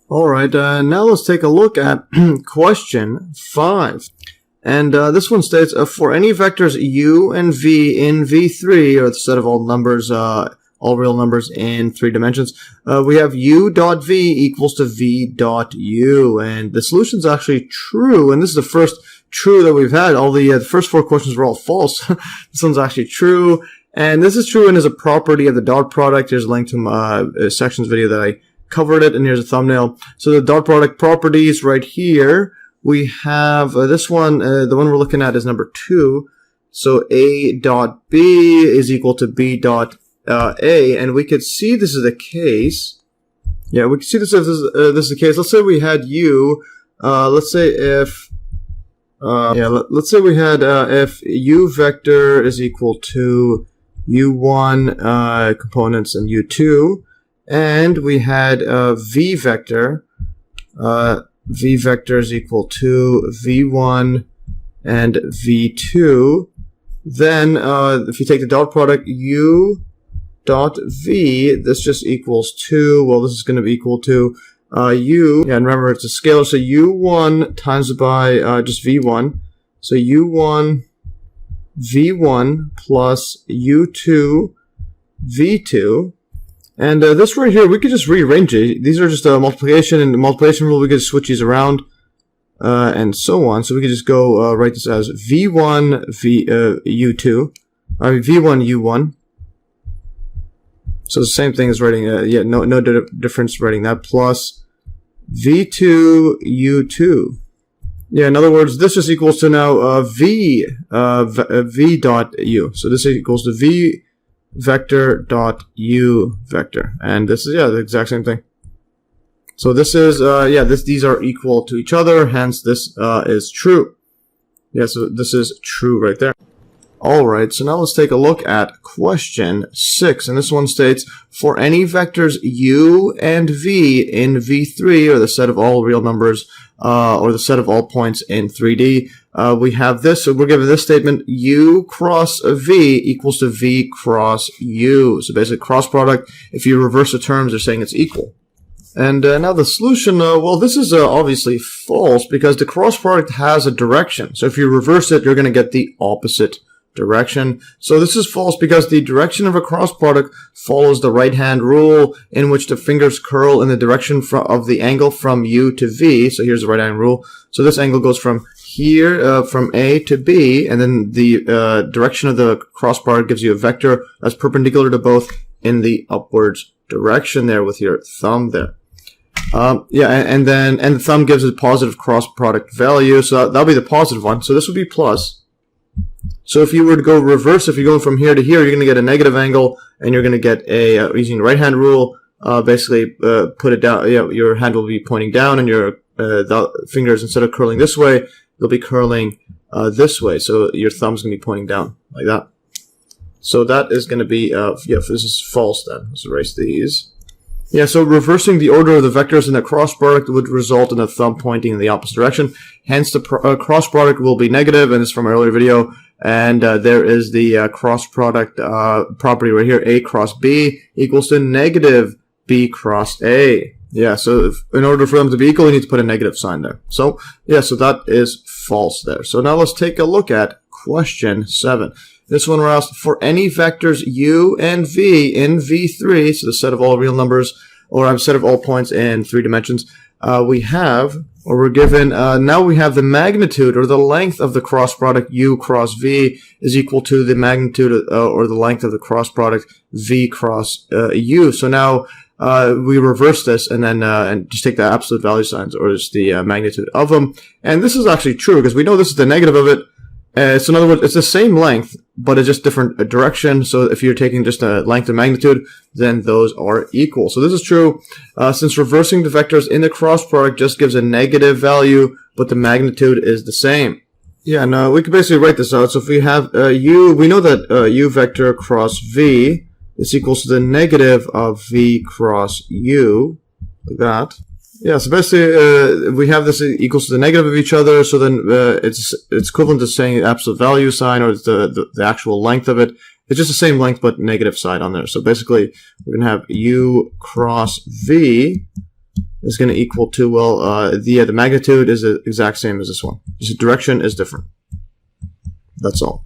Alright, now let's take a look at question 5. And this one states, for any vectors u and v in v3, or the set of all numbers, all real numbers in 3 dimensions, we have u dot v equals to v dot u. And the solution is actually true, and this is the first true that we've had. All the first 4 questions were all false. This one's actually true, and this is true and is a property of the dot product. Here's a link to my sections video that I covered it, and here's a thumbnail. So the dot product properties right here, we have this one, the one we're looking at is number 2. So a dot b is equal to b dot a, and we could see this is the case. Yeah, we can see this if this is the case. Let's say we had u. Let's say if let's say we had if u vector is equal to u1 components and u2. And we had v vector is equal to v1 and v2. Then if you take the dot product u dot v, this just equals 2. Well, this is going to be equal to u. Yeah, and remember it's a scalar, so u1 times by just v1. So u1 v1 plus u2 v2. And this right here, we could just rearrange it. These are just a multiplication, and the multiplication rule, we could switch these around, and so on. So we could just go write this as v1 u2, I mean v1 u1. So the same thing as writing, yeah, no difference writing that, plus v2 u2. Yeah, in other words, this just equals to now v dot u. So this equals to v vector dot u vector, and this is, yeah, the exact same thing. So this is these are equal to each other, hence this is true. Yeah, so this is true right there. Alright, so now let's take a look at question 6, and this one states, for any vectors u and v in v3, or the set of all real numbers, or the set of all points in 3D, we have this, so we're given this statement, u cross v equals to v cross u. So basically cross product, if you reverse the terms, they're saying it's equal. And now the solution, well, this is obviously false, because the cross product has a direction. So if you reverse it, you're going to get the opposite direction. So this is false because the direction of a cross product follows the right hand rule, in which the fingers curl in the direction of the angle from u to v. So here's the right hand rule. So this angle goes from here, from a to b, and then the direction of the cross product gives you a vector that's perpendicular to both in the upwards direction there with your thumb there. Yeah, and the thumb gives a positive cross product value, so that'll be the positive one. So this would be plus. So if you were to go reverse, if you're going from here to here, you're going to get a negative angle, and you're going to get a, using the right hand rule, basically put it down, your hand will be pointing down, and your the fingers, instead of curling this way, they'll be curling this way. So your thumb's going to be pointing down like that. So that is going to be, this is false then. Let's erase these. Yeah, so reversing the order of the vectors in the cross product would result in a thumb pointing in the opposite direction. Hence, the cross product will be negative, and it's from an earlier video. And there is the cross product property right here, a cross b equals to negative b cross a. Yeah, so in order for them to be equal, you need to put a negative sign there. So, yeah, so that is false there. So now let's take a look at question 7. This one we're asked, for any vectors u and v in v3, so the set of all real numbers, or a set of all points in 3 dimensions, we're given, now we have the magnitude, or the length of the cross product u cross v is equal to the magnitude, or the length of the cross product v cross u. So now we reverse this, and then and just take the absolute value signs, or just the magnitude of them. And this is actually true, because we know this is the negative of it. So in other words, it's the same length, but it's just different direction. So if you're taking just a length and magnitude, then those are equal. So this is true, since reversing the vectors in the cross product just gives a negative value, but the magnitude is the same. Yeah, and we could basically write this out. So if we have u, we know that u vector cross v is equals to the negative of v cross u, like that. Yeah, so basically we have this equals to the negative of each other, so then it's equivalent to saying absolute value sign, or the actual length of it. It's just the same length but negative side on there. So basically we're going to have u cross v is going to equal to, well, the magnitude is the exact same as this one. Just the direction is different. That's all.